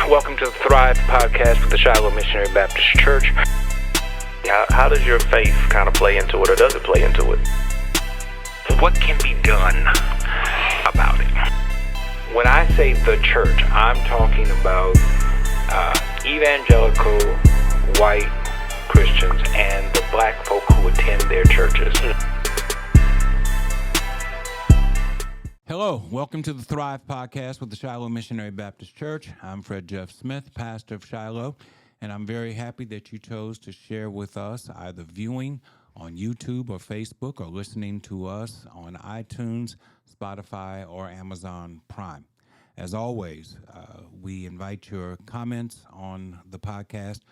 Welcome to the Thrive podcast with the Shiloh Missionary Baptist Church. How does your faith kind of play into it, or does it play into it? What can be done about it? When I say the church, I'm talking about evangelical white Christians and the black folk who attend their churches. Hello, welcome to the Thrive podcast with the Shiloh Missionary Baptist Church. I'm Fred Jeff Smith, pastor of Shiloh, and I'm very happy that you chose to share with us either viewing on YouTube or Facebook or listening to us on iTunes, Spotify, or Amazon Prime. As always, we invite your comments on the podcast.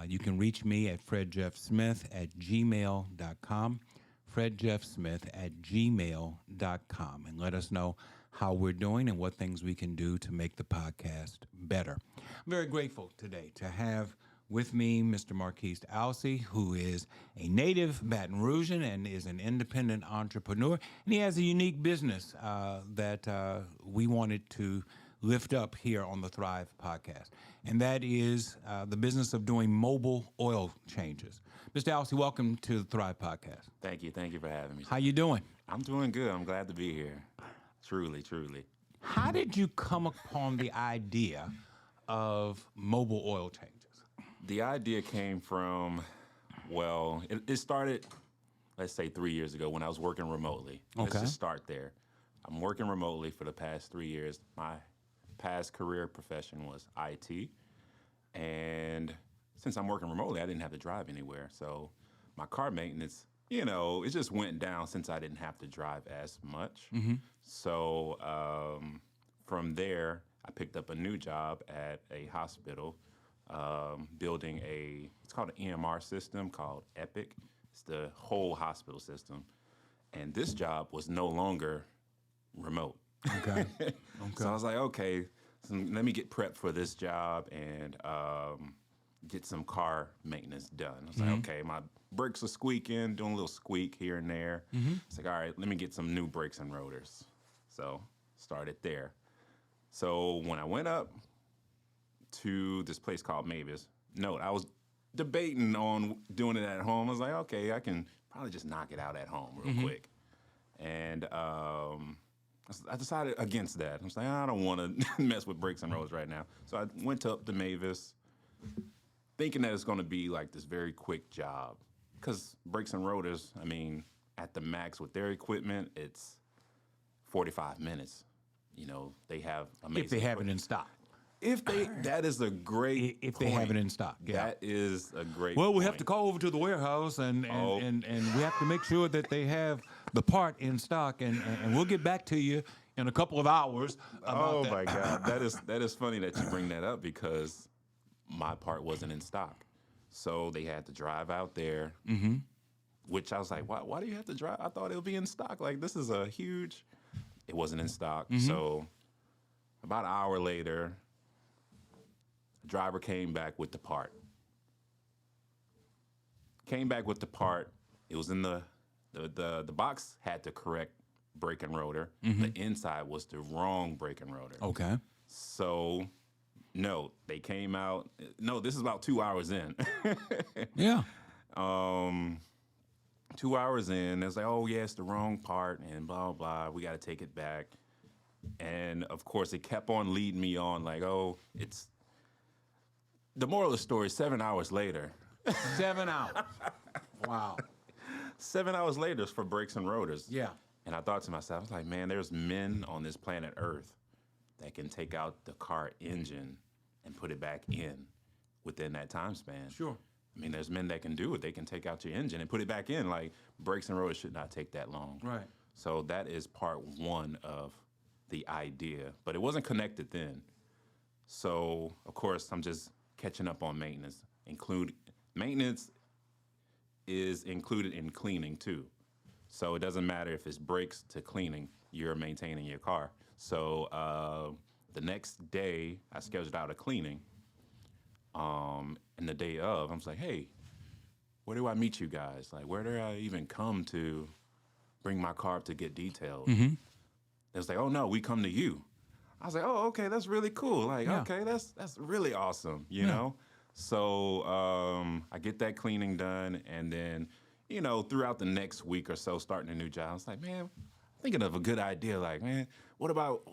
You can reach me at fredjeffsmith@gmail.com. fredjeffsmith@gmail.com, and let us know how we're doing and what things we can do to make the podcast better. I'm very grateful today to have with me Mr. Markest Alcee, who is a native Baton Rougean and is an independent entrepreneur, and he has a unique business that we wanted to lift up here on the Thrive podcast, and that is the business of doing mobile oil changes. Mr. Alcee, welcome to the Thrive podcast. Thank you for having me. How you doing? I'm doing good. I'm glad to be here. Truly. How did you come upon the idea of mobile oil changes? The idea came from, it started, let's say 3 years ago when I was working remotely. Let's just start there. I'm working remotely for the past 3 years. My past career profession was IT, and since I'm working remotely, I didn't have to drive anywhere. So my car maintenance, it just went down since I didn't have to drive as much. Mm-hmm. So from there, I picked up a new job at a hospital, building it's called an EMR system called Epic. It's the whole hospital system. And this job was no longer remote. Okay. So I was like, okay, so let me get prepped for this job and get some car maintenance done. I was like, okay, my brakes are squeaking, doing a little squeak here and there. It's like, all right, let me get some new brakes and rotors. So started there. So when I went up to this place called Mavis, I was debating on doing it at home. I was like, okay, I can probably just knock it out at home real quick. And I decided against that. I was like, I don't want to mess with brakes and rotors right now. So I went up to Mavis, thinking that it's going to be like this very quick job. Because brakes and rotors, at the max with their equipment, it's 45 minutes. They have amazing. If they have it in stock. That is a great If point. they have it in stock, yeah. That is a great Well, we point. have to call over to the warehouse and we have to make sure that they have the part in stock, and we'll get back to you in a couple of hours about that. My God. That is funny that you bring that up, because my part wasn't in stock. So they had to drive out there, which I was like, why do you have to drive? I thought it would be in stock. Like, this is a huge... It wasn't in stock. So about an hour later, the driver came back with the part. It was in the box had the correct brake and rotor. The inside was the wrong brake and rotor. Okay. So, no, they came out. No, this is about 2 hours in. Yeah. 2 hours in, it's like, oh, yeah, it's the wrong part, and blah, blah, we got to take it back. And, of course, it kept on leading me on, like, it's... The moral of the story, 7 hours later. 7 hours. Wow. 7 hours later is for brakes and rotors. Yeah. And I thought to myself, I was like, man, there's men on this planet Earth that can take out the car engine and put it back in within that time span. Sure. There's men that can do it. They can take out your engine and put it back in. Like, brakes and rotors should not take that long. Right. So that is part one of the idea. But it wasn't connected then. So, of course, I'm just catching up on maintenance. Maintenance is included in cleaning, too. So it doesn't matter if it's brakes to cleaning, you're maintaining your car. So the next day, I scheduled out a cleaning. And the day of, I was like, hey, where do I meet you guys? Like, where do I even come to bring my car up to get detailed? It was like, oh, no, we come to you. I was like, oh, okay, that's really cool. Like, Yeah. okay, that's really awesome, you Yeah. know? So I get that cleaning done, and then, throughout the next week or so, starting a new job, I was like, man, thinking of a good idea. Like, man, what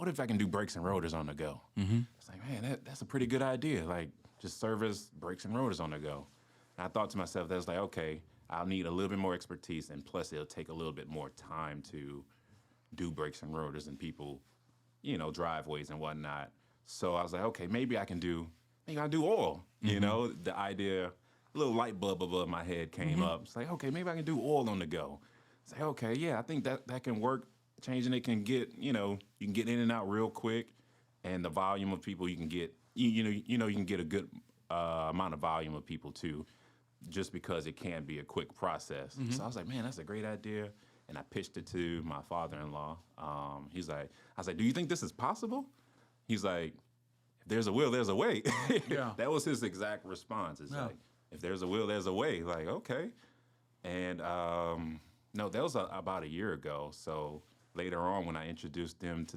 if I can do brakes and rotors on the go? Mm-hmm. It's like, man, that's a pretty good idea. Like, just service brakes and rotors on the go. And I thought to myself, that's like, okay, I'll need a little bit more expertise, and plus it'll take a little bit more time to do brakes and rotors and people, driveways and whatnot. So I was like, okay, maybe I'll do oil. The idea, a little light bulb above my head came up. It's like, okay, maybe I can do oil on the go. It's like, okay, yeah, I think that can work. Changing it can get, you can get in and out real quick, and the volume of people you can get, you can get a good amount of volume of people too, just because it can be a quick process. So I was like, man, that's a great idea. And I pitched it to my father-in-law. I was like, do you think this is possible? He's like, if there's a will, there's a way. Yeah. That was his exact response. It's like, if there's a will, there's a way. Like, okay. And no, that was about a year ago. So later on, when I introduced him to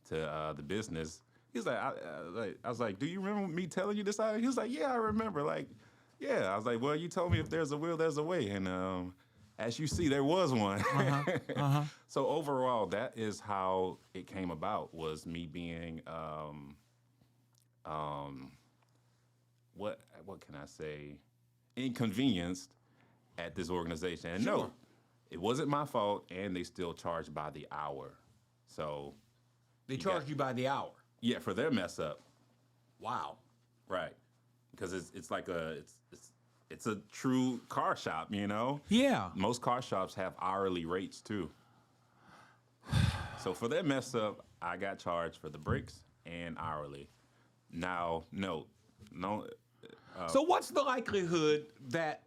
the business, he's like, I was like, do you remember me telling you this idea? He was like, yeah, I remember. Like, yeah. I was like, well, you told me if there's a will, there's a way. And as you see, there was one. So overall, that is how it came about, was me being, what can I say, inconvenienced at this organization. And no, it wasn't my fault, and they still charge by the hour. So They charge you by the hour. yeah, for their mess up, Wow. right? Because it's like it's a true car shop, Yeah. Most car shops have hourly rates too. So for their mess up, I got charged for the brakes and hourly. Now, no. So what's the likelihood that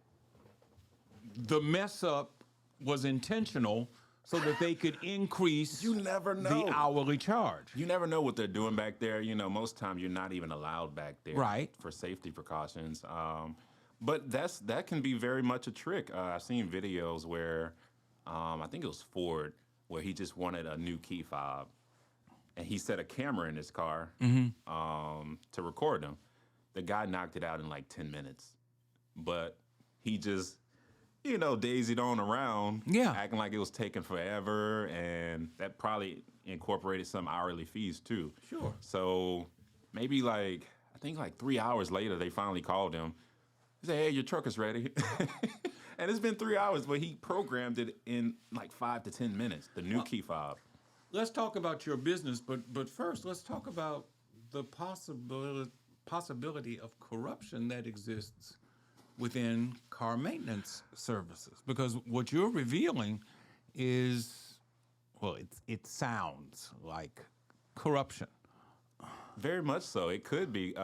the mess up was intentional so that they could increase You never know. the hourly charge? You never know what they're doing back there. Most times you're not even allowed back there, Right. for safety precautions. But that can be very much a trick. I've seen videos where I think it was Ford, where he just wanted a new key fob, and he set a camera in his car to record them. The guy knocked it out in like 10 minutes, but he just daisied on around, Yeah. acting like it was taking forever, and that probably incorporated some hourly fees too. Sure. So maybe I think 3 hours later, they finally called him. He said, hey, your truck is ready. And it's been 3 hours, but he programmed it in 5 to 10 minutes, the new key fob. Let's talk about your business, but first let's talk about the possibility of corruption that exists within car maintenance services. Because what you're revealing is, well, it sounds like corruption. Very much so. It could be a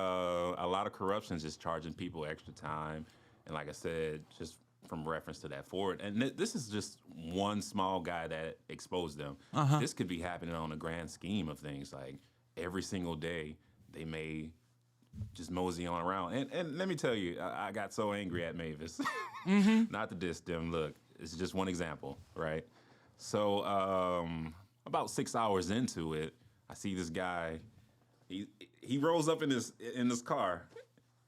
lot of corruption, just charging people extra time. And like I said, just from reference to that Ford. And this is just one small guy that exposed them. This could be happening on a grand scheme of things. Like every single day, they may just mosey on around. And let me tell you, I got so angry at Mavis. Not to diss them. Look, it's just one example, right? So about 6 hours into it, I see this guy. He rolls up in this car,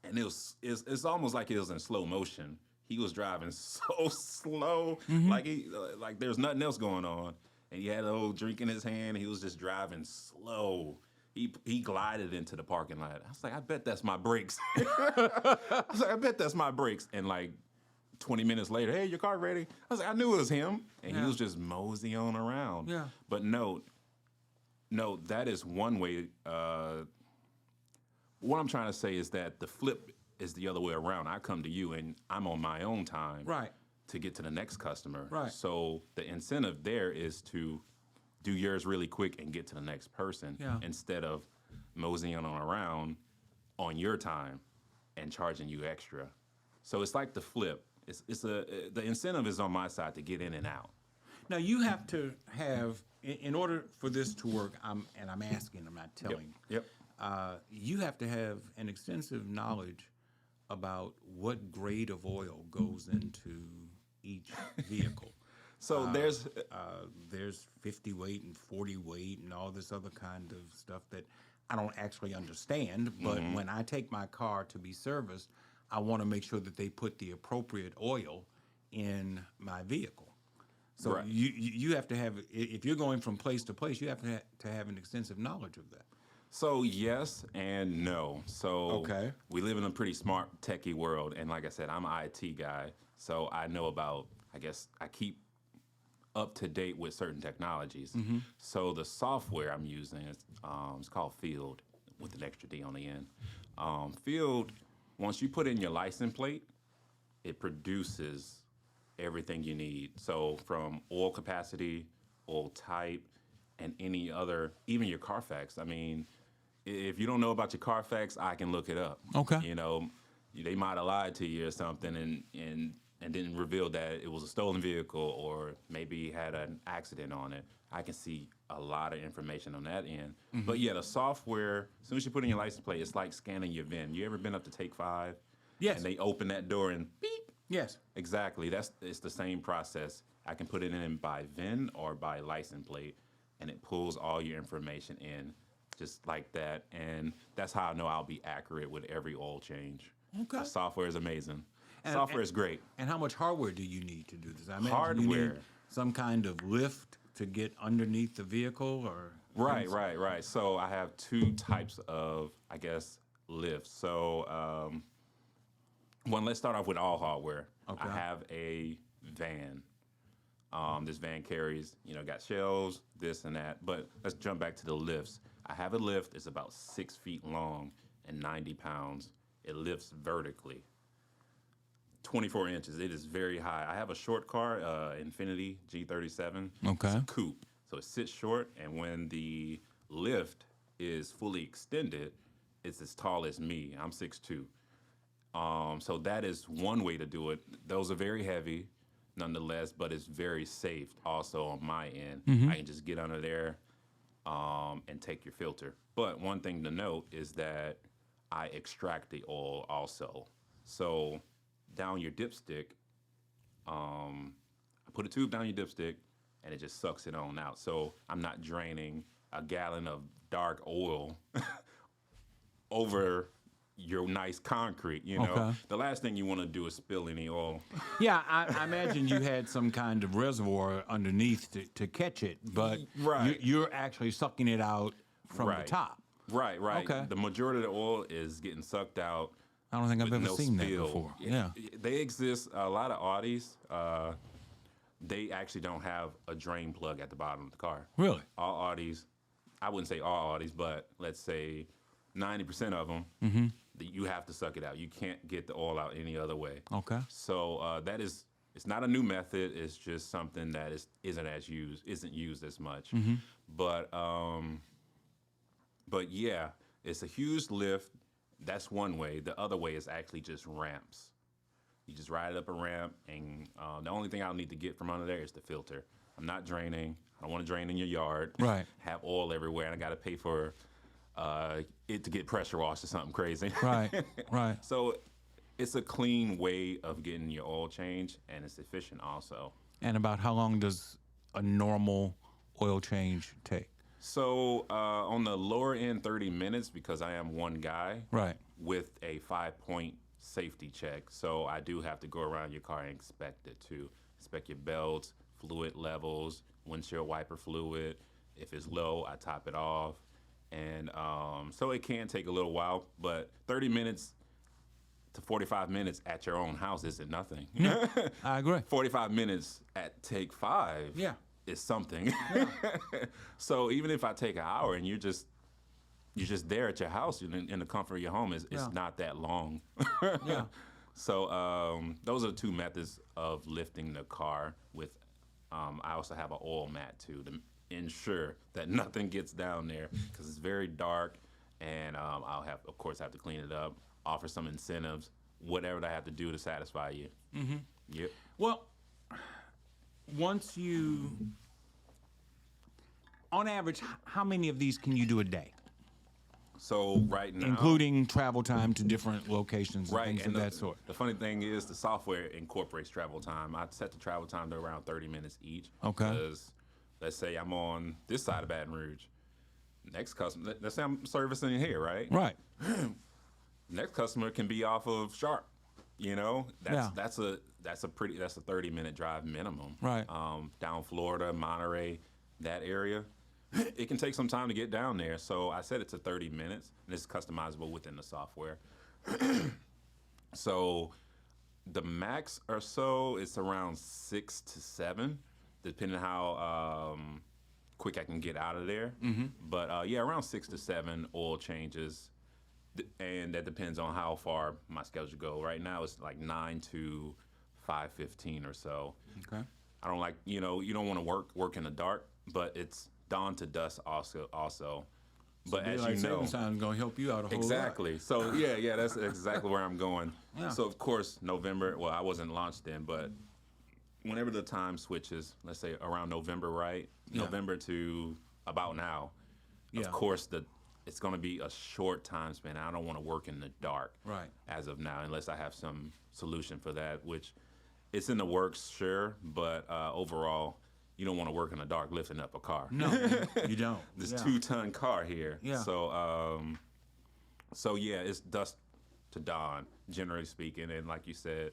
and it's almost like it was in slow motion. He was driving so slow, like there's nothing else going on, and he had a little drink in his hand. He was just driving slow. He glided into the parking lot. I was like, I bet that's my brakes. I was like, I bet that's my brakes. And 20 minutes later, hey, your car ready? I was like, I knew it was him, and he was just moseying on around. Yeah. But no, that is one way. What I'm trying to say is that the flip is the other way around. I come to you, and I'm on my own time Right. to get to the next customer. Right. So the incentive there is to do yours really quick and get to the next person instead of moseying on around on your time and charging you extra. So it's like the flip. The incentive is on my side to get in and out. Now you have to have, in order for this to work, I'm asking, I'm not telling. Yep. You have to have an extensive knowledge about what grade of oil goes into each vehicle. So there's 50 weight and 40 weight and all this other kind of stuff that I don't actually understand. But when I take my car to be serviced, I want to make sure that they put the appropriate oil in my vehicle. So Right. you have to have, if you're going from place to place, you have to have an extensive knowledge of that. So yes and no. So Okay. we live in a pretty smart techie world, and like I said, I'm an IT guy, so I know about. I guess I keep up to date with certain technologies. So the software I'm using is it's called Field with an extra D on the end. Field, once you put in your license plate, it produces everything you need. So from oil capacity, oil type, and any other, even your Carfax. I mean, if you don't know about your Carfax, I can look it up. Okay. You know, they might have lied to you or something and didn't reveal that it was a stolen vehicle or maybe had an accident on it. I can see a lot of information on that end. But yeah, the software, as soon as you put in your license plate, it's like scanning your VIN. You ever been up to Take-5? Yes. And they open that door and beep. Yes. Exactly. It's the same process. I can put it in by VIN or by license plate, and it pulls all your information in just like that. And that's how I know I'll be accurate with every oil change. Okay. The software is amazing. Software is great. And how much hardware do you need to do this? I imagine you Hardware. need some kind of lift to get underneath the vehicle, or Right. So I have two types of, I guess, lifts. So let's start off with all hardware. Okay. I have a van. This van carries, got shelves, this and that. But let's jump back to the lifts. I have a lift. It's about 6 feet long and 90 pounds. It lifts vertically. 24 inches. It is very high. I have a short car, Infiniti G37. Okay. It's a coupe. So it sits short, and when the lift is fully extended, it's as tall as me. I'm 6'2". So that is one way to do it. Those are very heavy, nonetheless, but it's very safe also on my end. I can just get under there and take your filter. But one thing to note is that I extract the oil also. So down your dipstick, I put a tube down your dipstick, and it just sucks it on out. So I'm not draining a gallon of dark oil over your nice concrete, Okay. The last thing you want to do is spill any oil. Yeah, I imagine you had some kind of reservoir underneath to catch it, but Right. you're actually sucking it out from the Right. top. Right. Okay. The majority of the oil is getting sucked out. I don't think I've with ever no seen spill. that before. Yeah. They exist. A lot of Audis, they actually don't have a drain plug at the bottom of the car. Really? All Audis, I wouldn't say all Audis, but let's say 90% of them, you have to suck it out. You can't get the oil out any other way. Okay. So it's not a new method. It's just something that isn't used as much. But yeah, it's a huge lift. That's one way. The other way is actually just ramps. You just ride up a ramp, and the only thing I'll need to get from under there is the filter. I'm not draining. I don't want to drain in your yard. Right. Have oil everywhere, and I got to pay for it to get pressure washed or something crazy. Right. Right. So it's a clean way of getting your oil change, and it's efficient also. And about how long does a normal oil change take? So on the lower end, 30 minutes, because I am one guy. Right. With a 5-point safety check. So I do have to go around your car and inspect it too. Inspect your belts, fluid levels, windshield wiper fluid. If it's low, I top it off. And so it can take a little while, but 30 minutes to 45 minutes at your own house isn't nothing. I agree. 45 minutes at Take-5 Yeah. is something. So even if I take an hour and you're just there at your house in the comfort of your home, it's not that long. Yeah. So those are the two methods of lifting the car. With I also have an oil mat too to ensure that nothing gets down there because it's very dark, and I'll of course have to clean it up, offer some incentives, whatever I have to do to satisfy you. Yep. Well, on average, how many of these can you do a day? So right now, including travel time to different locations and things of that sort. The funny thing is the software incorporates travel time. I set the travel time to around 30 minutes each. Okay. Because let's say I'm on this side of Baton Rouge. Next customer, let's say I'm servicing here, right? Right. Next customer can be off of Sharp. You know, that's a 30-minute drive minimum. Right. Down Florida, Monterey, that area. It can take some time to get down there. So I set it to 30 minutes, and it's customizable within the software. So the max or so, it's around 6 to 7, depending on how quick I can get out of there. But around 6 to 7 oil changes, and that depends on how far my schedule go. Right now, it's like 9 to 5:15 or so. Okay. I don't like, you don't want to work in the dark, but it's dawn to dusk also. But as you know, time going to help you out a whole exactly. lot. So yeah, that's exactly where I'm going. Yeah. So of course, November. Well, I wasn't launched then, but whenever the time switches, let's say around November, right? Yeah. November to about now. Yeah. Of course, it's going to be a short time span. I don't want to work in the dark. Right. As of now, unless I have some solution for that, which it's in the works, sure. But overall, you don't want to work in the dark lifting up a car. No, you don't. This 2-ton car here. Yeah. So it's dusk to dawn, generally speaking, and like you said,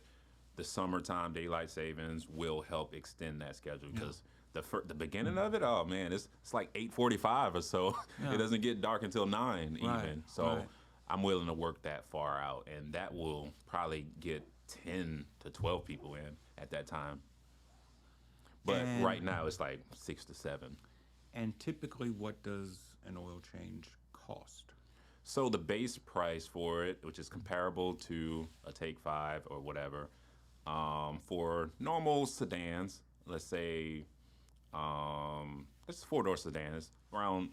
the summertime daylight savings will help extend that schedule because the beginning of it, oh man, it's like 8:45 or so. Yeah. It doesn't get dark until 9 Right, even. So right. I'm willing to work that far out, and that will probably get 10 to 12 people in at that time. But right now it's like 6 to 7. And typically, what does an oil change cost? So the base price for it, which is comparable to a Take-5 or whatever, for normal sedans, let's say it's a 4-door sedan, it's around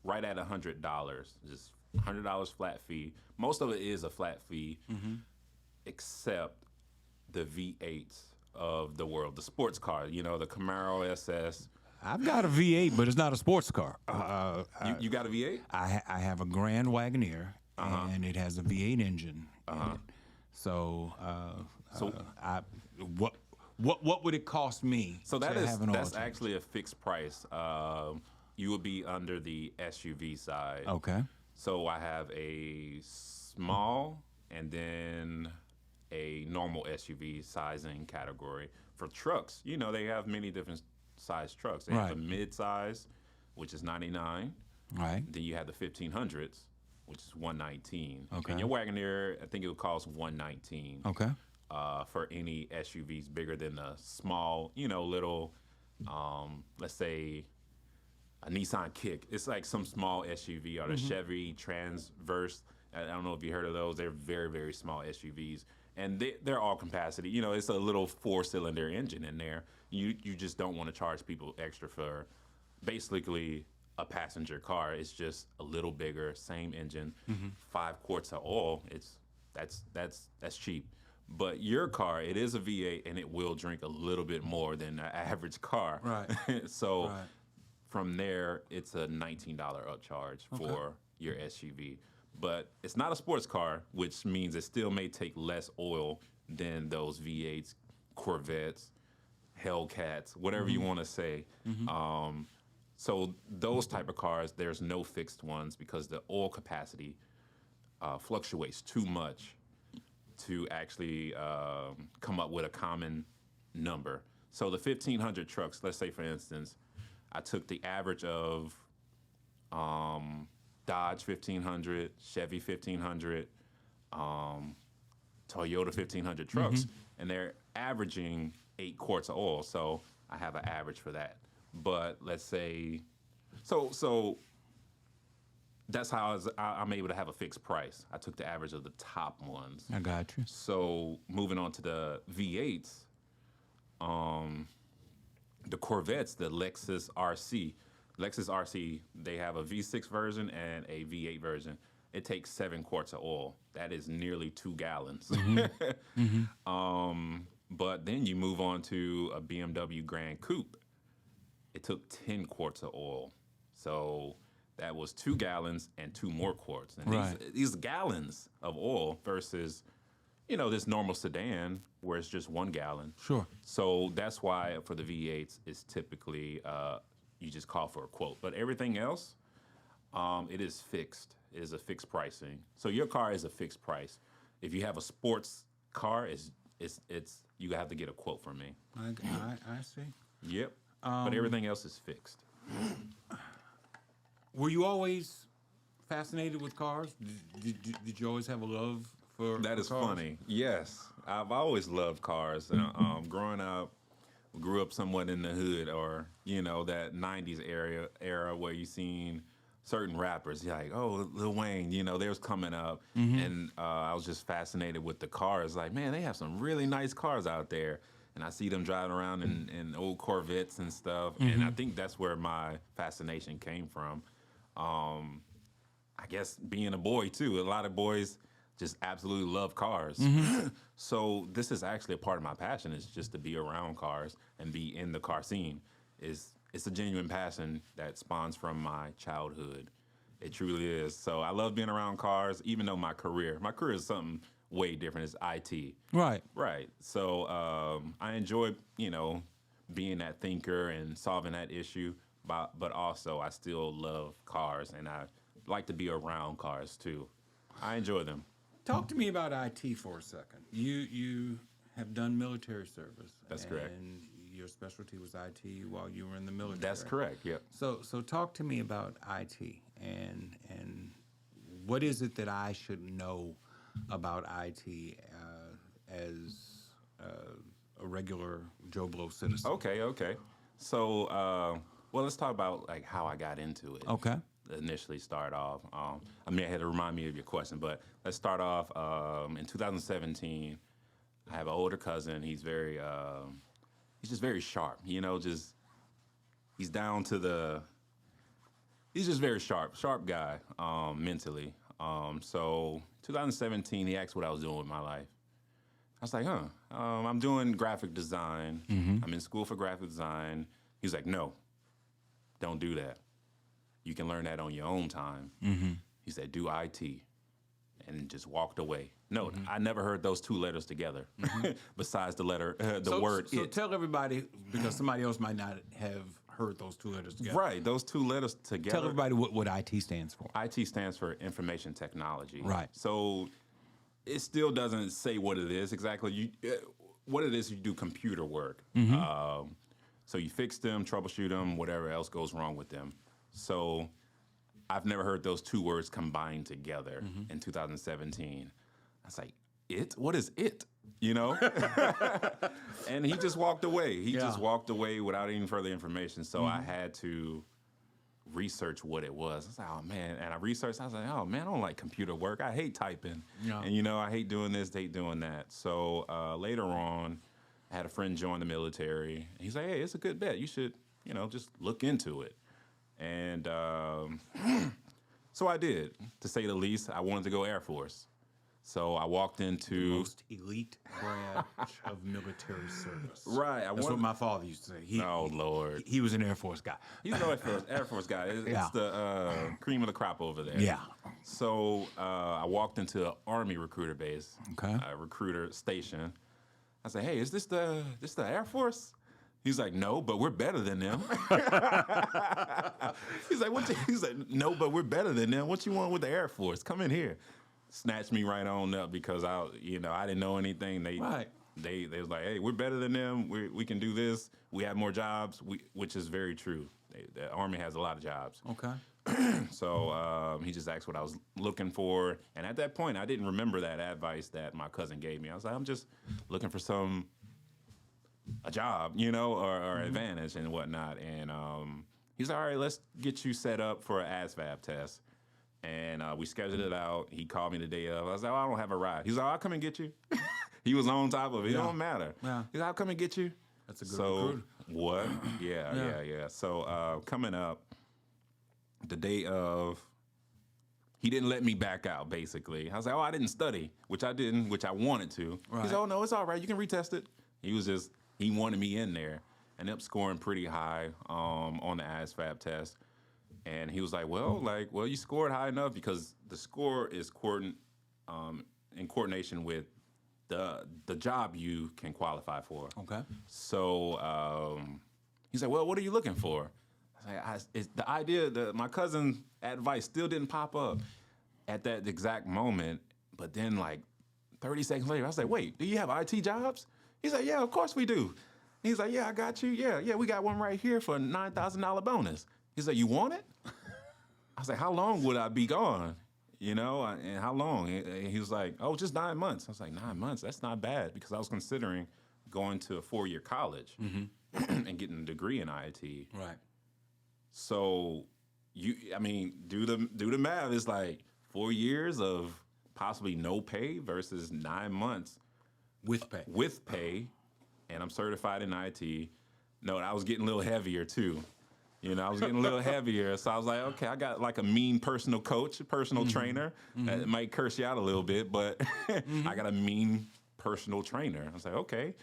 right at $100, just $100 flat fee. Most of it is a flat fee, except the V8s of the world, the sports car, the Camaro SS. I've got a V8, but it's not a sports car. You got a V8? I have a Grand Wagoneer, and it has a V8 engine. In it. So, what would it cost me? So to have an oil that's change? actually a fixed price. You would be under the SUV side. Okay. So I have a small and then a normal SUV sizing category. For trucks, they have many different size trucks. They have a mid-size, which is $99. Right. Then you have the 1500s, which is $119. Okay. And your Wagoneer, I think it would cost $119. Okay. For any SUVs bigger than a small, little, let's say a Nissan Kick. It's like some small SUV or the Chevy Transverse. I don't know if you heard of those. They're very, very small SUVs. And they're all capacity. It's a little 4-cylinder engine in there. You just don't want to charge people extra for basically a passenger car. It's just a little bigger, same engine, 5 quarts of oil. That's cheap. But your car, it is a V8, and it will drink a little bit more than an average car. Right. So from there, it's a $19 upcharge for your SUV. But it's not a sports car, which means it still may take less oil than those V8s, Corvettes, Hellcats, whatever you want to say. So those type of cars, there's no fixed ones because the oil capacity fluctuates too much to actually come up with a common number. So the 1500 trucks, let's say for instance, I took the average of Dodge 1500, Chevy 1500, Toyota 1500 trucks, and they're averaging 8 quarts of oil. So I have an average for that. But let's say, so that's how I'm able to have a fixed price. I took the average of the top ones. I got you. So moving on to the V8s, the Corvettes, the Lexus RC. Lexus RC, they have a V6 version and a V8 version. It takes 7 quarts of oil. That is nearly 2 gallons. But then you move on to a BMW Grand Coupe. It took 10 quarts of oil. So that was 2 gallons and 2 more quarts. And Right. these gallons of oil versus, this normal sedan where it's just 1 gallon. Sure. So that's why for the V8s, it's typically you just call for a quote. But everything else, it is fixed. It is a fixed pricing. So your car is a fixed price. If you have a sports car, it's you have to get a quote from me. I see. Yep. But everything else is fixed. Were you always fascinated with cars? Did you always have a love for That is cars? funny. Yes, I've always loved cars. Growing up, grew up somewhat in the hood, or that '90s era where you seen certain rappers, you're like, oh, Lil Wayne, they was coming up, and I was just fascinated with the cars. Like, man, they have some really nice cars out there, and I see them driving around in old Corvettes and stuff, and I think that's where my fascination came from. I guess being a boy too, a lot of boys just absolutely love cars. So this is actually a part of my passion, is just to be around cars and be in the car scene. It's a genuine passion that spawns from my childhood. It truly is. So I love being around cars, even though my career is something way different. It's IT. Right. Right. So I enjoy, being that thinker and solving that issue, but also I still love cars, and I like to be around cars too. I enjoy them. Talk to me about IT for a second. You have done military service. That's correct. And your specialty was IT while you were in the military. That's correct. Yep. So talk to me about IT and what is it that I should know about IT as a regular Joe Blow citizen? Okay. So, let's talk about like how I got into it. Okay. Initially start off. I had to remind me of your question, but let's start off in 2017. I have an older cousin. He's just very sharp. He's just very sharp guy mentally. So 2017, he asked what I was doing with my life. I was like, I'm doing graphic design. I'm in school for graphic design. He was like, no, don't do that. You can learn that on your own time. He said, do IT, and just walked away. No, I never heard those 2 letters together, besides the letter, word So it. tell everybody, because somebody else might not have heard those 2 letters together. Right, those 2 letters together. Tell everybody what IT stands for. IT stands for information technology. Right. So it still doesn't say what it is exactly. What it is, you do computer work. So you fix them, troubleshoot them, whatever else goes wrong with them. So I've never heard those 2 words combined together in 2017. I was like, it? What is it? And he just walked away. He just walked away without any further information. So I had to research what it was. I was like, oh, man. And I researched. I was like, oh, man, I don't like computer work. I hate typing. Yeah. And, I hate doing this, hate doing that. So later on, I had a friend join the military. And he's like, hey, it's a good bet. You should, just look into it. And so I did, to say the least. I wanted to go Air Force. So I walked into... The most elite branch of military service. Right. That's what my father used to say. Oh, Lord. He was an Air Force guy. He's an Air Force guy. It's the cream of the crop over there. Yeah. So I walked into an Army recruiter base, Okay. Recruiter station. I said, hey, is this the Air Force? He's like, no, but we're better than them. He's like, no, but we're better than them. What you want with the Air Force? Come in here. Snatched me right on up because I didn't know anything. They was like, hey, we're better than them. We can do this. We have more jobs, which is very true. The Army has a lot of jobs. Okay. So he just asked what I was looking for. And at that point, I didn't remember that advice that my cousin gave me. I was like, I'm just looking for a job, or advantage and whatnot. And he's like, all right, let's get you set up for an ASVAB test. And we scheduled it out. He called me the day of. I was like, oh, I don't have a ride. He's like, I'll come and get you. He was on top of it. It don't matter. Yeah. He's like, I'll come and get you. That's a good recruiter. What? Yeah. So coming up, the day of, he didn't let me back out, basically. I was like, oh, I didn't study, which I didn't, which I wanted to. Right. He's like, oh, no, it's all right. You can retest it. He wanted me in there. Ended up scoring pretty high on the ASVAB test. And he was like, well, you scored high enough because the score is in coordination with the job you can qualify for. Okay. So he's like, well, what are you looking for? It's the idea that my cousin's advice still didn't pop up at that exact moment. But then like 30 seconds later, I was like, wait, do you have IT jobs? He's like, yeah, of course we do. He's like, yeah, I got you. Yeah, we got one right here for a $9,000 bonus. He's like, you want it? I was like, how long would I be gone? And how long? And he was like, oh, just 9 months. I was like, 9 months? That's not bad because I was considering going to a 4-year college and getting a degree in IT. Right. So do the math. It's like 4 years of possibly no pay versus 9 months With pay. with pay, and I'm certified in IT. No, I was getting a little heavier too. I was getting a little heavier, so I was like, okay, I got like a mean personal coach, personal trainer. That might curse you out a little bit, but I got a mean personal trainer. I was like, okay,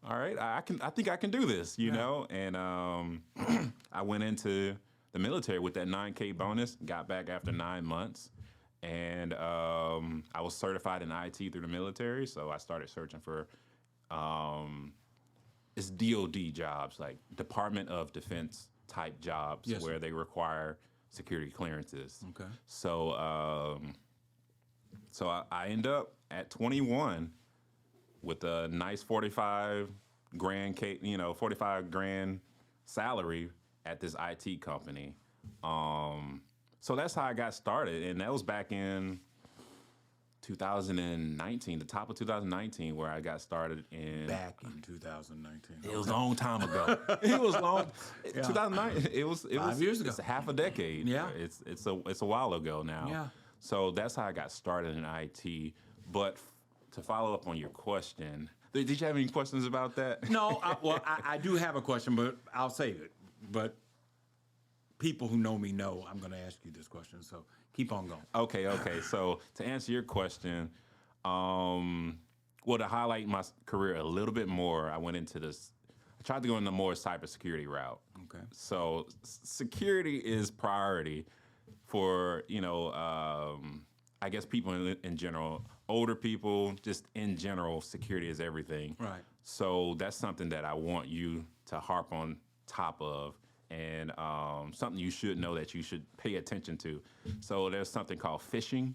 all right, I think I can do this, know. And I went into the military with that $9K bonus. Got back after 9 months, and I was certified in IT through the military. So I started searching for it's DoD jobs, like Department of Defense type jobs, Yes, where sir. they require security clearances. Okay. So I end up at 21 with a nice 45 grand, 45 grand salary at this IT company. So that's how I got started, and that was back in 2019, the top of 2019, where I got started in. Back in 2019. It was a long time ago. It was long. 2009. It was 5 years ago. It's half a decade. Yeah. It's a while ago now. Yeah. So that's how I got started in IT. But to follow up on your question, did you have any questions about that? No, I do have a question, but I'll save it. But people who know me know I'm going to ask you this question, so keep on going. Okay. So to answer your question, to highlight my career a little bit more, I went into this. I tried to go in the more cybersecurity route. Okay. So security is priority for I guess people in general, older people, just in general, security is everything. Right. So that's something that I want you to harp on top of, and something you should know that you should pay attention to. So there's something called phishing,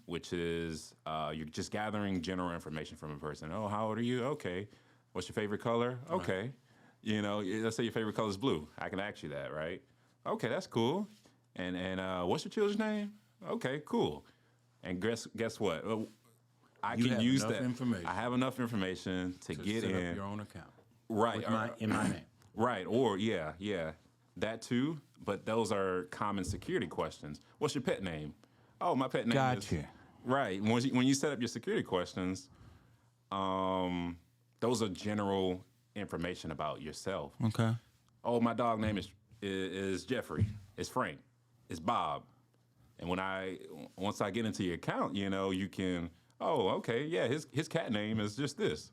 which is you're just gathering general information from a person. Oh, how old are you? Okay. What's your favorite color? Okay. Let's say your favorite color is blue. I can ask you that, right? Okay, that's cool. And what's your children's name? Okay, cool. And guess what? I You can have use enough that. information I have enough information to get set in. up your own account. Right. In my name. Right. Or yeah, that too. But those are common security questions. What's your pet name? Oh, my pet name is. Gotcha. Right. When you set up your security questions, those are general information about yourself. Okay. Oh, my dog name is Jeffrey. It's Frank. It's Bob. And once I get into your account, you can. Oh, okay. Yeah. His cat name is just this.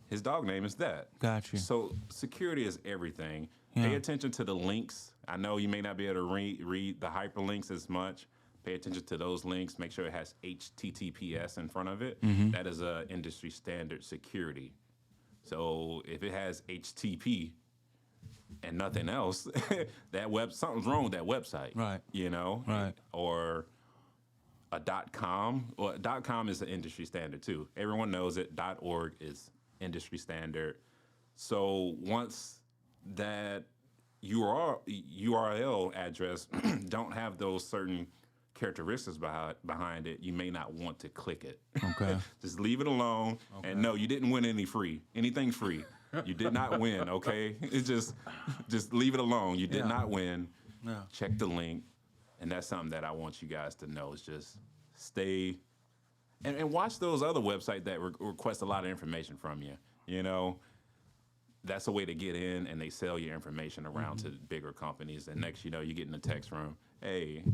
His dog name is that. Gotcha. So security is everything. Yeah. Pay attention to the links. I know you may not be able to read the hyperlinks as much. Pay attention to those links. Make sure it has HTTPS in front of it. That is a industry standard security. So if it has HTTP and nothing else, something's wrong with that website. Right. Right. Or a .com. Well, .com is an industry standard too. Everyone knows it. .org is industry standard. So once that URL address don't have those certain characteristics behind it, you may not want to click it. Okay. Just leave it alone. Okay. And no, you didn't win anything free. You did not win, okay? It's just leave it alone. You did not win. Yeah. Check the link. And that's something that I want you guys to know is just stay and watch those other websites that request a lot of information from you. That's a way to get in, and they sell your information around to bigger companies. And next, you're getting a text from, hey,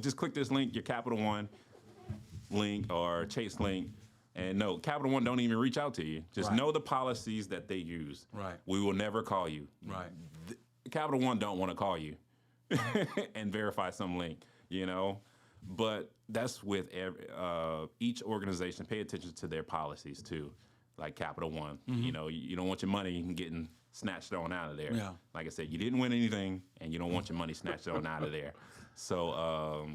just click this link, your Capital One link or Chase link. And no, Capital One don't even reach out to you. Just know the policies that they use. Right. We will never call you. Right. Capital One don't want to call you. and verify some link, you know. But that's with each organization. Pay attention to their policies too, like Capital One. You know, you don't want your money getting snatched on out of there. Yeah. Like I said, you didn't win anything, and you don't want your money snatched on out of there. So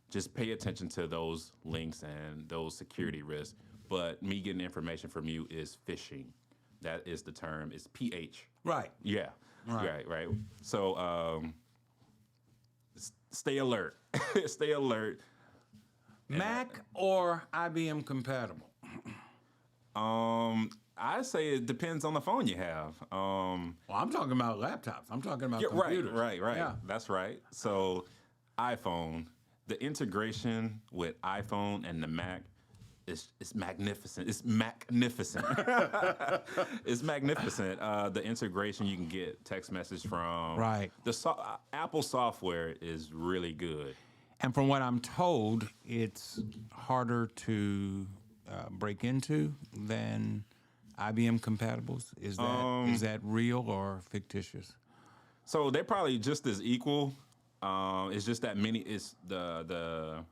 just pay attention to those links and those security risks. But me getting information from you is phishing. That is the term. It's PH. Right. Yeah. Right. So stay alert. Stay alert. Mac or IBM compatible? I say it depends on the phone you have. Well, I'm talking about laptops. I'm talking about Yeah, computers. right. Yeah. That's right. So iPhone, the integration with iPhone and the Mac is magnificent. It's magnificent. It's magnificent. The integration, you can get text message from. Right. The Apple software is really good. And from what I'm told, it's harder to break into than IBM compatibles. Is that real or fictitious? So they're probably just as equal. It's just that it's the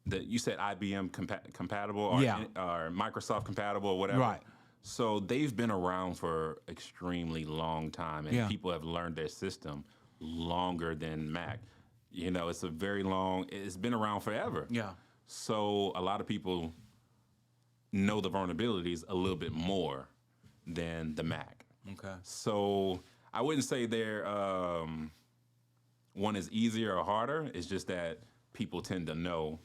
you said IBM compatible or, or Microsoft compatible or whatever. Right. So they've been around for extremely long time, and people have learned their system longer than Mac. You know, it's been around forever. Yeah. So a lot of people know the vulnerabilities a little bit more than the Mac. Okay. So I wouldn't say they're one is easier or harder. It's just that people tend to know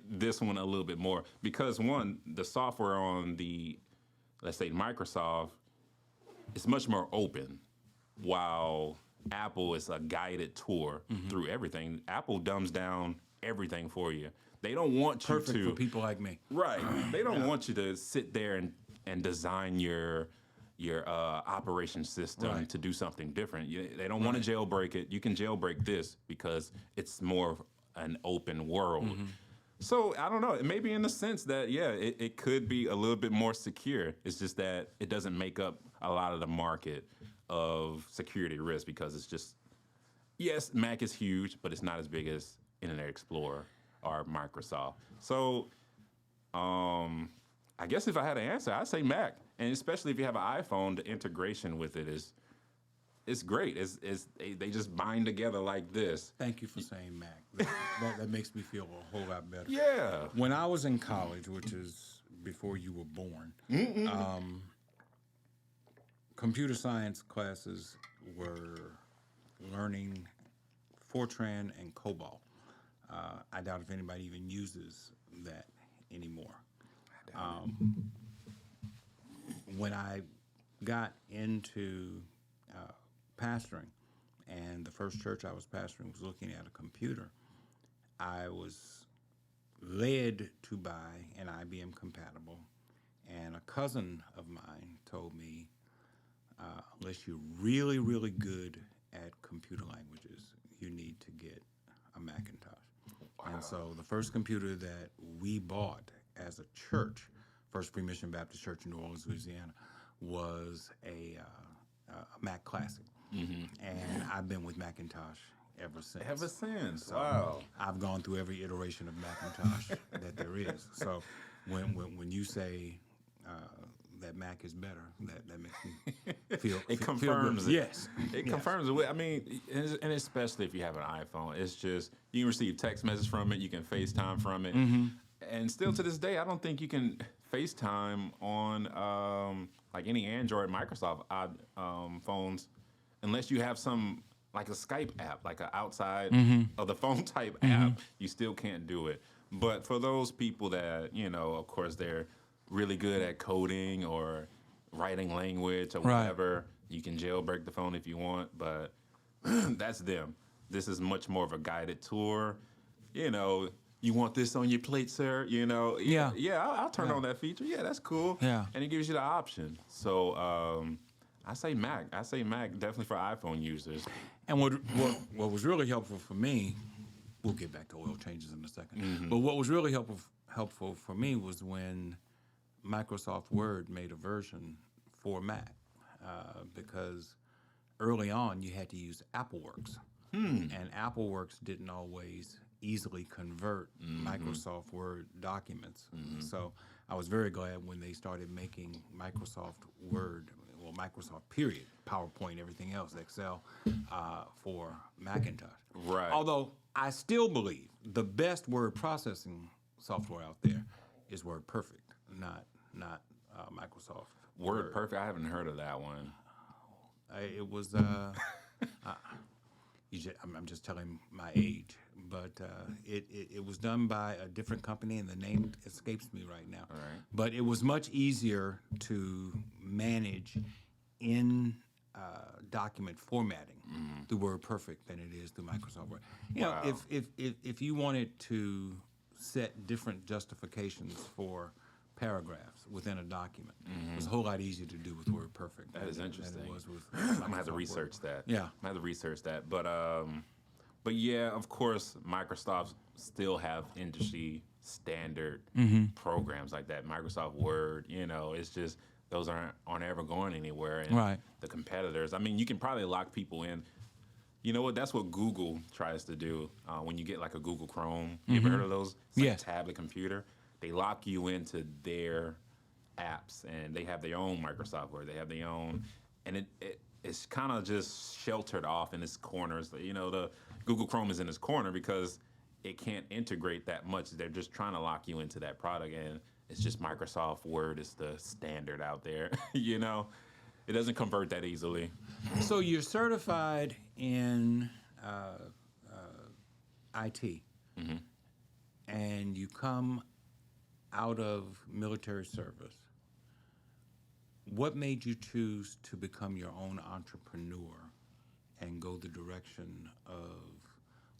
this one a little bit more because one, the software on the, let's say Microsoft, is much more open, while Apple is a guided tour through everything. Apple dumbs down everything for you. They don't want you Perfect for people like me. Right. They don't want you to sit there and design your operation system to do something different. They don't want to jailbreak it. You can jailbreak this because it's more of an open world. So I don't know. Maybe in the sense that, it could be a little bit more secure. It's just that it doesn't make up a lot of the market of security risk because it's just, yes, Mac is huge, but it's not as big as Internet Explorer or Microsoft. So I guess if I had an answer, I'd say Mac. And especially if you have an iPhone, the integration with it it's great. They just bind together like this. Thank you for saying Mac. That makes me feel a whole lot better. Yeah. When I was in college, which is before you were born, computer science classes were learning Fortran and COBOL. I doubt if anybody even uses that anymore. When I got into pastoring, and the first church I was pastoring was looking at a computer, I was led to buy an IBM compatible, and a cousin of mine told me, unless you're really, really good at computer languages, you need to get a Macintosh. Wow. And so the first computer that we bought as a church, First Free Mission Baptist Church in New Orleans, Louisiana, was a Mac Classic. And I've been with Macintosh ever since. Ever since, so wow. I've gone through every iteration of Macintosh that there is. So when you say that Mac is better, that makes me feel it feel confirms good. it. Yes. It confirms it. I mean, and especially if you have an iPhone, it's just, you can receive text messages from it, you can FaceTime from it. And still to this day, I don't think you can FaceTime on like any Android, Microsoft phones unless you have some, like a Skype app, like an outside of the phone type app. You still can't do it. But for those people that, of course, they're really good at coding or writing language or whatever, you can jailbreak the phone if you want, but that's them. This is much more of a guided tour. You want this on your plate, sir? I'll turn on that feature. Yeah, that's cool. Yeah. And it gives you the option. So I say Mac. Definitely for iPhone users. And what was really helpful for me, we'll get back to oil changes in a second, but what was really helpful for me was when Microsoft Word made a version for Mac, because early on, you had to use AppleWorks. And AppleWorks didn't always easily convert Microsoft Word documents. So I was very glad when they started making Microsoft Word, well, Microsoft period, PowerPoint, everything else, Excel, for Macintosh. Right. Although I still believe the best word processing software out there is WordPerfect, not Microsoft Word Perfect. I haven't heard of that one. It was. I'm just telling my age, but it was done by a different company, and the name escapes me right now. All right. But it was much easier to manage in document formatting through WordPerfect than it is through Microsoft Word. You know, if you wanted to set different justifications for paragraphs within a document, it was a whole lot easier to do with WordPerfect. That is than interesting. it was with I'm gonna have to Microsoft research Word. that. Yeah. I'm gonna have to research that. But yeah, of course, Microsoft still have industry standard programs like that. Microsoft Word, you know, it's just those aren't ever going anywhere. And Right. the competitors, I mean, you can probably lock people in. You know what? That's what Google tries to do when you get like a Google Chrome. You ever heard of those? It's like Yes. a tablet computer. They lock you into their apps, and they have their own Microsoft Word. They have their own, and it's kind of just sheltered off in its corners. You know, the Google Chrome is in its corner because it can't integrate that much. They're just trying to lock you into that product, and it's just Microsoft Word is the standard out there. You know, it doesn't convert that easily. So you're certified in IT, and you come out of military service. What made you choose to become your own entrepreneur and go the direction of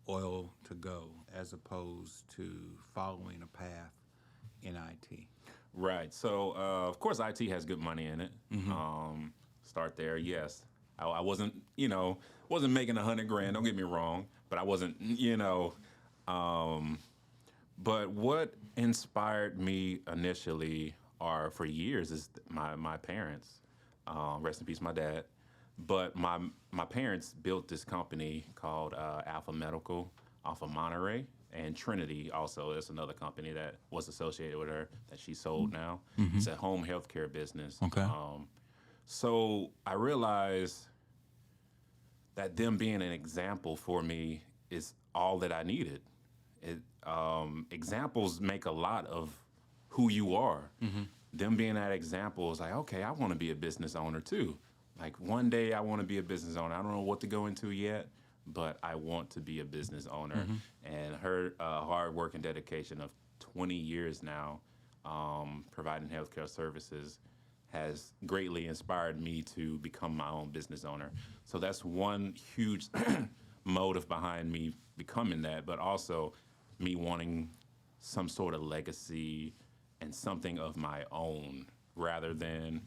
oil to go as opposed to following a path in IT? Right. So, of course, IT has good money in it. Start there. Yes. I wasn't, wasn't making $100,000. Don't get me wrong, but I wasn't, But what inspired me initially, or for years, is my parents. Rest in peace, my dad. But my parents built this company called Alpha Medical off of Monterey, and Trinity also. That's another company that was associated with her that she sold now. It's a home healthcare business. Okay. So I realized that them being an example for me is all that I needed. Examples make a lot of who you are. Them being that example is like, okay, I want to be a business owner too. Like one day I want to be a business owner. I don't know what to go into yet, but I want to be a business owner. And her hard work and dedication of 20 years now, providing healthcare services, has greatly inspired me to become my own business owner. So that's one huge motive behind me becoming that, but also me wanting some sort of legacy and something of my own rather than,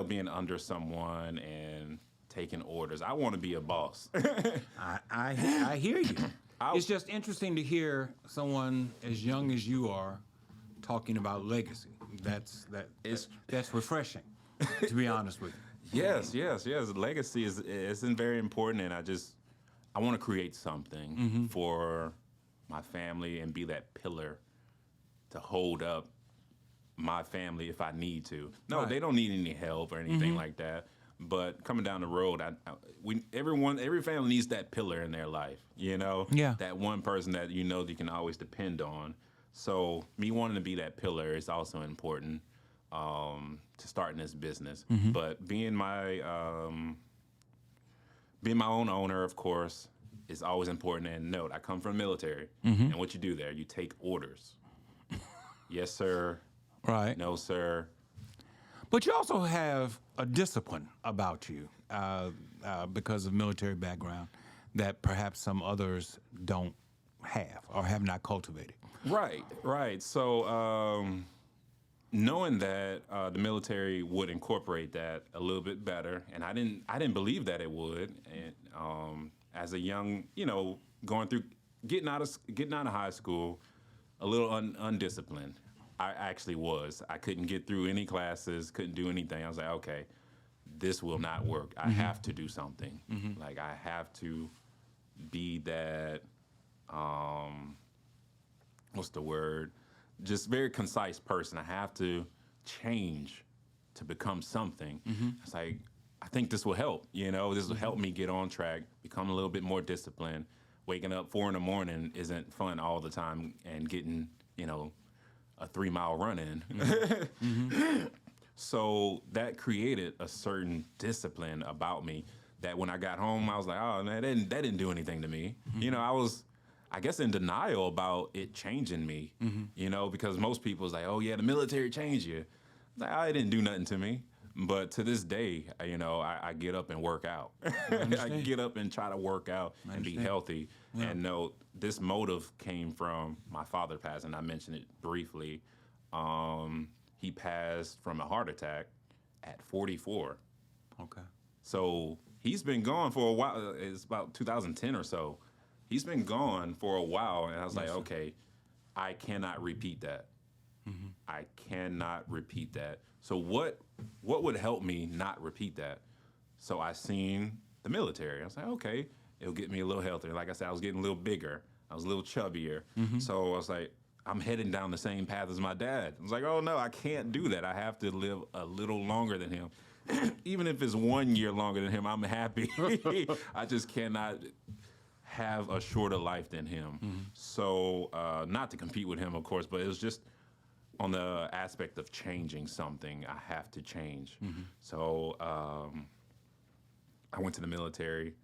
being under someone and taking orders. I want to be a boss. I hear you. It's just interesting to hear someone as young as you are talking about legacy. That's refreshing, to be honest with you. Yes. Legacy is very important, and I want to create something for my family and be that pillar to hold up my family if I need to. No, Right. they don't need any help or anything like that. But coming down the road, every family needs that pillar in their life. Yeah. That one person that you can always depend on. So me wanting to be that pillar is also important to starting this business. But being my own owner, of course, is always important. And note, I come from the military, and what you do there, you take orders. Yes, sir. Right. No, sir. But you also have a discipline about you because of military background that perhaps some others don't have or have not cultivated. Right. So knowing that the military would incorporate that a little bit better, and I didn't believe that it would. And as a young, going through getting out of high school, a little undisciplined. I actually was. I couldn't get through any classes, couldn't do anything. I was like, okay, this will not work. I have to do something. Like I have to be that, what's the word? Just very concise person. I have to change to become something. It's like, I think this will help, this will help me get on track, become a little bit more disciplined. Waking up 4 a.m. isn't fun all the time, and getting, a 3-mile run in. So that created a certain discipline about me that when I got home, I was like, oh, man, that didn't do anything to me. I was, I guess, in denial about it changing me, because most people was like, oh, yeah, the military changed you. Like, oh, it didn't do nothing to me. But to this day, I get up and work out. I get up and try to work out and be healthy. Yeah. And no, this motive came from my father passing. I mentioned it briefly. He passed from a heart attack at 44. Okay. So he's been gone for a while. It's about 2010 or so. He's been gone for a while. And I was like, okay, I cannot repeat that. I cannot repeat that. So what would help me not repeat that? So I seen the military. I was like, okay, it'll get me a little healthier. Like I said, I was getting a little bigger. I was a little chubbier. So I was like, I'm heading down the same path as my dad. I was like, oh no, I can't do that. I have to live a little longer than him. Even if it's 1 year longer than him, I'm happy. I just cannot have a shorter life than him. So not to compete with him, of course, but it was just on the aspect of changing something, I have to change. So I went to the military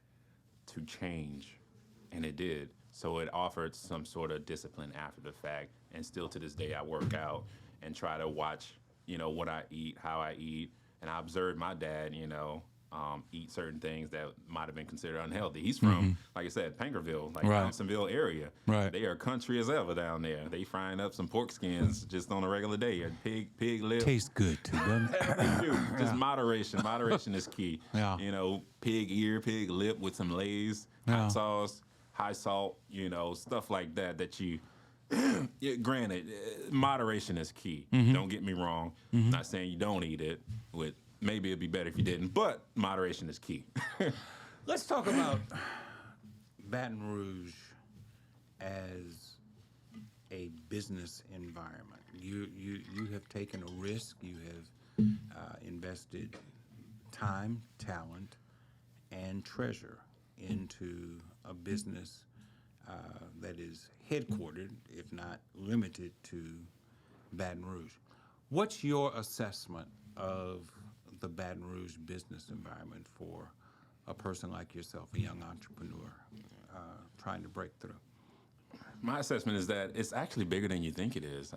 to change, and it did. So it offered some sort of discipline after the fact, and still to this day I work out and try to watch, what I eat, how I eat, and I observed my dad, eat certain things that might have been considered unhealthy. He's from, like I said, Pankerville, like Thompsonville area. Right. They are country as ever down there. They frying up some pork skins just on a regular day. A pig lip. Tastes good too, doesn't it? They do. Just moderation. Moderation is key. Yeah. Pig ear, pig lip with some Lay's, hot sauce, high salt, stuff like that you granted, moderation is key. Don't get me wrong. Not saying you don't eat it. Maybe it'd be better if you didn't, but moderation is key. Let's talk about Baton Rouge as a business environment. You have taken a risk. You have invested time, talent, and treasure into a business that is headquartered, if not limited, to Baton Rouge. What's your assessment of the Baton Rouge business environment for a person like yourself, a young entrepreneur trying to break through? My assessment is that it's actually bigger than you think it is.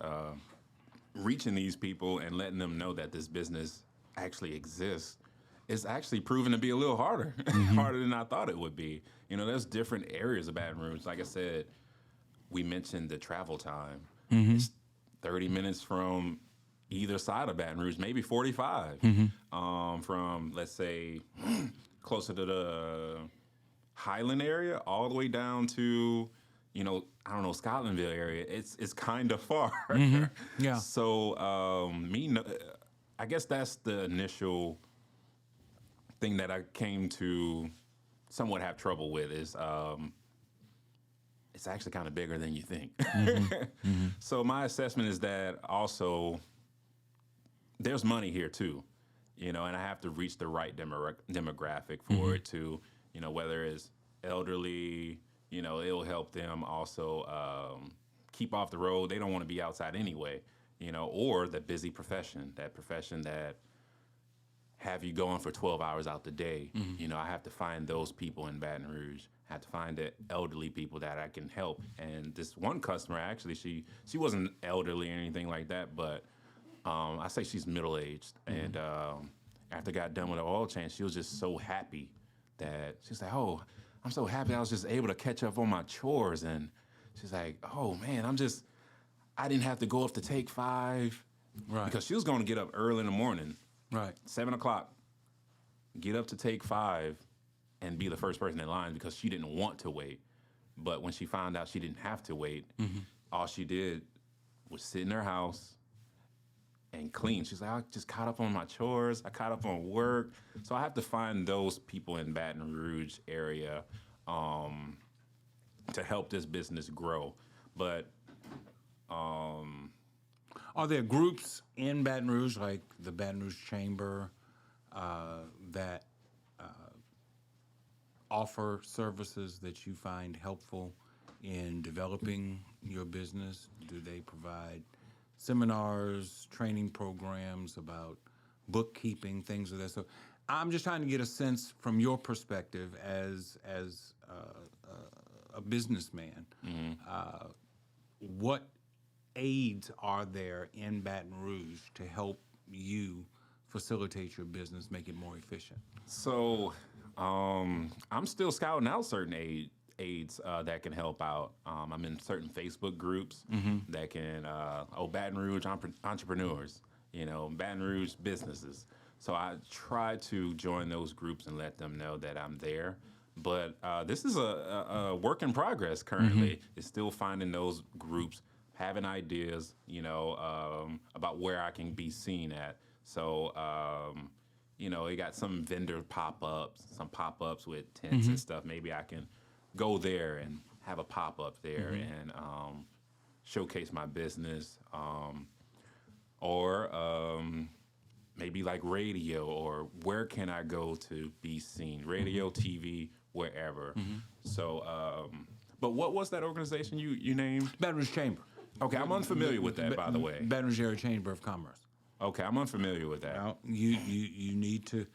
Reaching these people and letting them know that this business actually exists is actually proven to be a little harder, harder than I thought it would be. There's different areas of Baton Rouge. Like I said, we mentioned the travel time. It's 30 minutes from either side of Baton Rouge, maybe 45. From, let's say, closer to the Highland area all the way down to, Scotlandville area. It's kind of far. Yeah. So I guess that's the initial thing that I came to somewhat have trouble with is it's actually kind of bigger than you think. So my assessment is that also there's money here too, and I have to reach the right demographic for it to, whether it's elderly, it'll help them also keep off the road. They don't want to be outside anyway, or the busy profession, that have you going for 12 hours out the day. I have to find those people in Baton Rouge. I have to find the elderly people that I can help. And this one customer, actually, she wasn't elderly or anything like that, but I say she's middle-aged. And after I got done with the oil change, she was just so happy that she's like, oh, I'm so happy I was just able to catch up on my chores. And she's like, oh, man, I didn't have to go up to take 5. Right. Because she was going to get up early in the morning. Right. 7 o'clock, get up to take 5 and be the first person in line because she didn't want to wait. But when she found out she didn't have to wait, all she did was sit in her house, and clean. She's like, I just caught up on my chores. I caught up on work. So I have to find those people in Baton Rouge area to help this business grow. But are there groups in Baton Rouge, like the Baton Rouge Chamber, that offer services that you find helpful in developing your business? Do they provide seminars, training programs about bookkeeping, things of that sort? I'm just trying to get a sense from your perspective as a businessman. What aids are there in Baton Rouge to help you facilitate your business, make it more efficient? So I'm still scouting out certain aids that can help out. I'm in certain Facebook groups that can, Baton Rouge entrepreneurs, Baton Rouge businesses. So I try to join those groups and let them know that I'm there. But this is a work in progress currently. It's still finding those groups, having ideas, about where I can be seen at. So, you got some vendor pop-ups with tents and stuff. Maybe I can go there and have a pop-up there and showcase my business. Or maybe like radio, or where can I go to be seen? Radio, TV, wherever. So, but what was that organization you named? Baton Rouge Chamber. Okay, I'm unfamiliar with that, by the way. Baton Rouge Area Chamber of Commerce. Okay, I'm unfamiliar with that. Well, you need to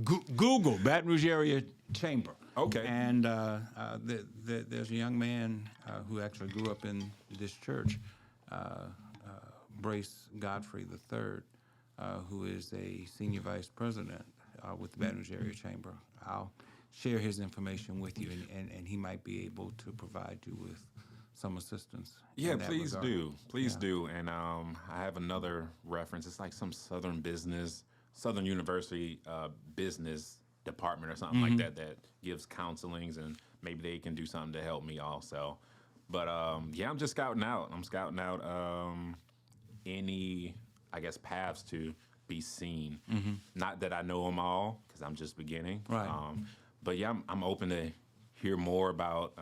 Google Baton Rouge Area Chamber. Okay. And there's a young man who actually grew up in this church, Brace Godfrey III, who is a senior vice president with the Baton Rouge Area Chamber. I'll share his information with you, and he might be able to provide you with some assistance. Yeah, please do. And I have another reference. It's like some Southern University business department or something like that gives counselings, and maybe they can do something to help me also. But I'm just scouting out. I'm scouting out any, I guess, paths to be seen. Not that I know them all, because I'm just beginning. Right. But yeah, I'm open to hear more about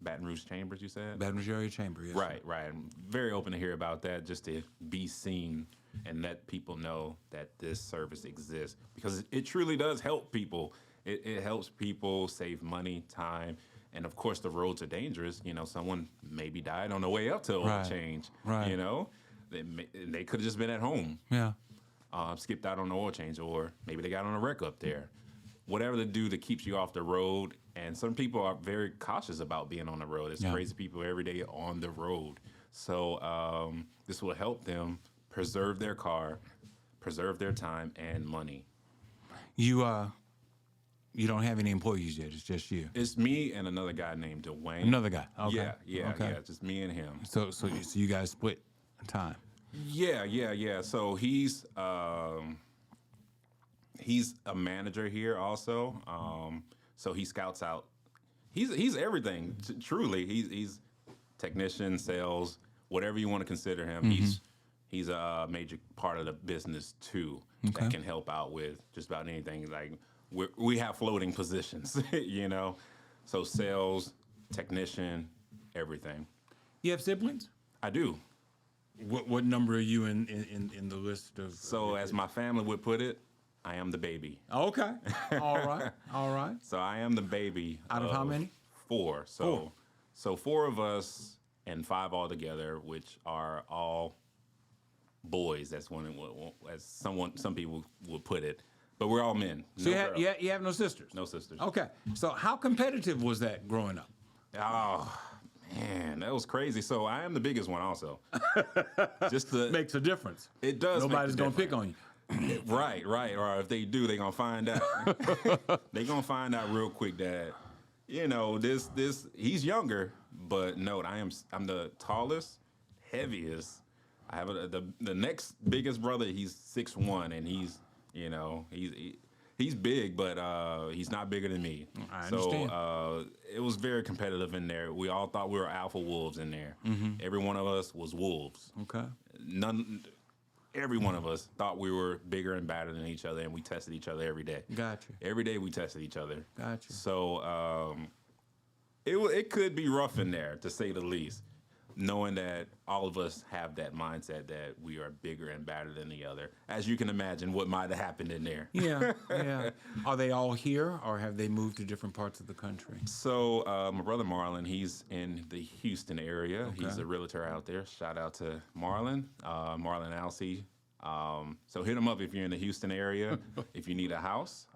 Baton Rouge Chambers, you said? Baton Rouge Area Chamber, yes. Right. I'm very open to hear about that, just to be seen and let people know that this service exists, because it truly does help people. It helps people save money, time, and of course the roads are dangerous. Someone maybe died on the way up to oil change. Right. They could have just been at home. Yeah. Skipped out on the oil change, or maybe they got on a wreck up there. Whatever to do that keeps you off the road. And some people are very cautious about being on the road. There's crazy people every day on the road. So this will help them preserve their car, preserve their time and money. You don't have any employees yet. It's just you. It's me and another guy named Dwayne. Another guy. Okay. Yeah. Just me and him. So you guys split time. Yeah. So he's a manager here also. So he scouts out. He's everything. Truly, he's technician, sales, whatever you want to consider him. He's a major part of the business too. Okay. That can help out with just about anything. Like we have floating positions, So sales, technician, everything. You have siblings? I do. What number are you in the list of? So as my family would put it, I am the baby. Okay. All right. So I am the baby. Out of how many? 4. So 4 of us and 5 altogether, which are all boys. That's as some people would put it. But we're all men. So you have no sisters? No sisters. Okay. So how competitive was that growing up? Oh, man, that was crazy. So I am the biggest one also. Makes a difference. It does. Nobody's going to pick on you. Right. Or if they do, they're going to find out. They're going to find out real quick that, this he's younger, but note, I'm the tallest, heaviest. I have the next biggest brother, he's 6'1", and he's big, but he's not bigger than me. I understand. So it was very competitive in there. We all thought we were alpha wolves in there. Every one of us was wolves. Okay. every one of us thought we were bigger and badder than each other, and we tested each other every day. Gotcha. Every day we tested each other. Gotcha. So it could be rough in there, to say the least, knowing that all of us have that mindset that we are bigger and badder than the other. As you can imagine, what might have happened in there. Yeah, yeah. Are they all here, or have they moved to different parts of the country? So my brother Marlon, he's in the Houston area. Okay. He's a realtor out there. Shout out to Marlon, Markest Alcee. So hit him up if you're in the Houston area, if you need a house.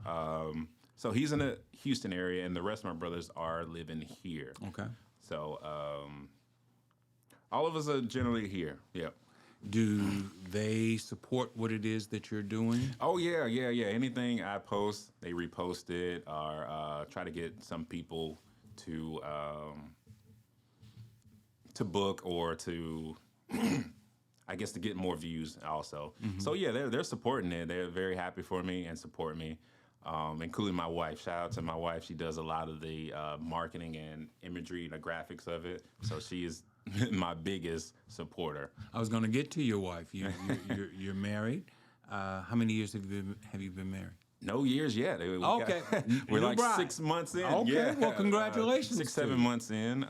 So he's in the Houston area, and the rest of my brothers are living here. Okay. So all of us are generally here. Yep. Do they support what it is that you're doing? Oh yeah. Anything I post, they repost it, or try to get some people to book, or to I guess to get more views also. Mm-hmm. So yeah, they're supporting it. They're very happy for me and support me, including my wife. Shout out to my wife. She does a lot of the marketing and imagery and the graphics of it. So she is my biggest supporter. I was going to get to your wife. You're married. How many years have you been married? No years yet. Okay. We're New like bride. 6 months in. Okay, Yeah. well, congratulations 6, to 7 you. months in.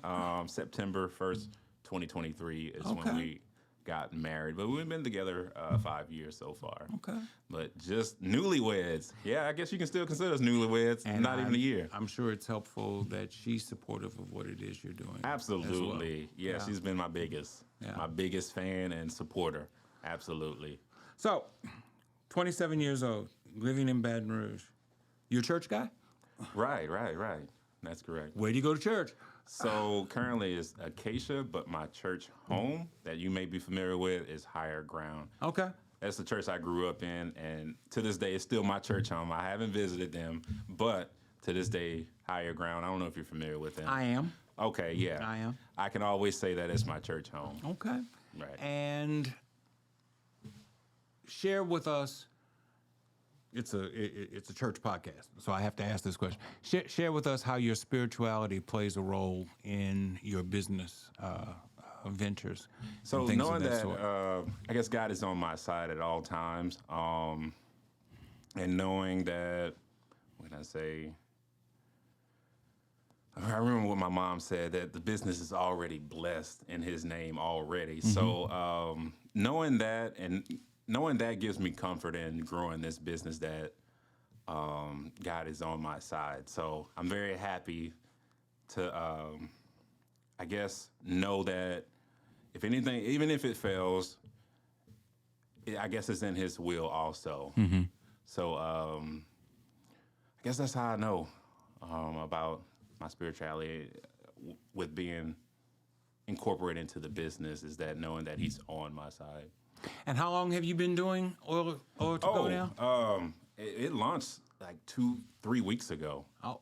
September 1st, 2023 is Okay. when we got married. But we've been together 5 years so far. Okay. But just newlyweds. Yeah, I guess you can still consider us newlyweds. And Not even a year. I'm sure it's helpful that she's supportive of what it is you're doing. Absolutely. as well. Yeah, she's been my biggest fan and supporter. Absolutely. So, 27 years old, living in Baton Rouge. You a church guy? Right. That's correct. Where do you go to church? So currently it's Acacia, but my church home that you may be familiar with is Higher Ground. Okay. That's the church I grew up in, and to this day, it's still my church home. I haven't visited them, but to this day, Higher Ground, I don't know if you're familiar with them. I am. Okay, yeah. I am. I can always say that it's my church home. Okay. Right. And share with us. It's a church podcast, so I have to ask this question. Share with us how your spirituality plays a role in your business ventures. So and things knowing of that that, sort. I guess God is on my side at all times, and knowing that, what can I say? I remember what my mom said, that the business is already blessed in His name already. Mm-hmm. So knowing that gives me comfort in growing this business, that God is on my side. So I'm very happy to, I guess, know that if anything, even if it fails, I guess it's in His will also. Mm-hmm. So I guess that's how I know about my spirituality with being incorporated into the business, is that knowing that He's on my side. And how long have you been doing oil to go now? It launched like 2-3 weeks ago. Oh,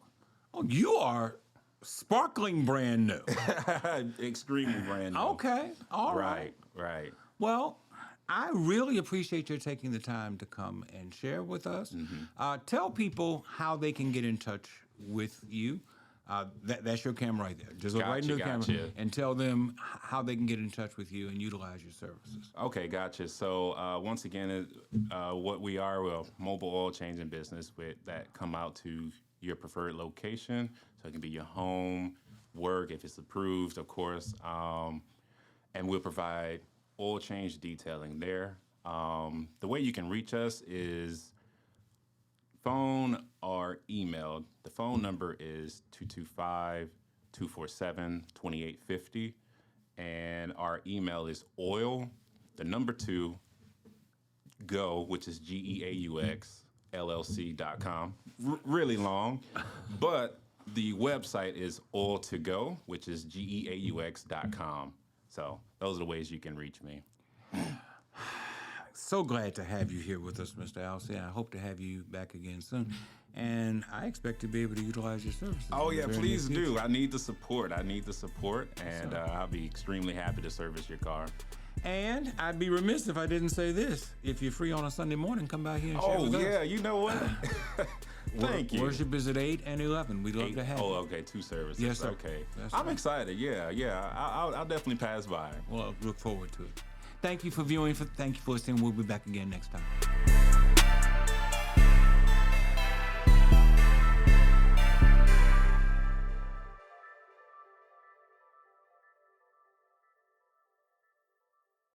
you are sparkling brand new. Extremely brand new. Okay, all right. Right. Well, I really appreciate your taking the time to come and share with us. Mm-hmm. Tell people how they can get in touch with you. That's your camera right there. Just look right into the camera and tell them how they can get in touch with you and utilize your services. Okay, gotcha. So once again, what we are, we're a mobile oil changing business that come out to your preferred location. So it can be your home, work, if it's approved, of course. And we'll provide oil change detailing there. The way you can reach us is phone or email. The phone number is 225-247-2850. And our email is oil, 2, go, which is GEAUX, LLC.com. Really long. But the website is oil2go, which is GEAUX.com. So those are the ways you can reach me. So glad to have you here with us, Mr. Alcee. I hope to have you back again soon. And I expect to be able to utilize your services. Oh, in the yeah, very please near future. do. I need the support. And I'll be extremely happy to service your car. And I'd be remiss if I didn't say this. If you're free on a Sunday morning, come by here and share Oh, with us. yeah, you know what? Thank you. Worship is at 8 and 11. We'd love to have you. Oh, okay, 2 services. Yes, sir. Okay. That's I'm right. excited. Yeah. I'll definitely pass by. Well, look forward to it. Thank you for viewing. Thank you for listening. We'll be back again next time.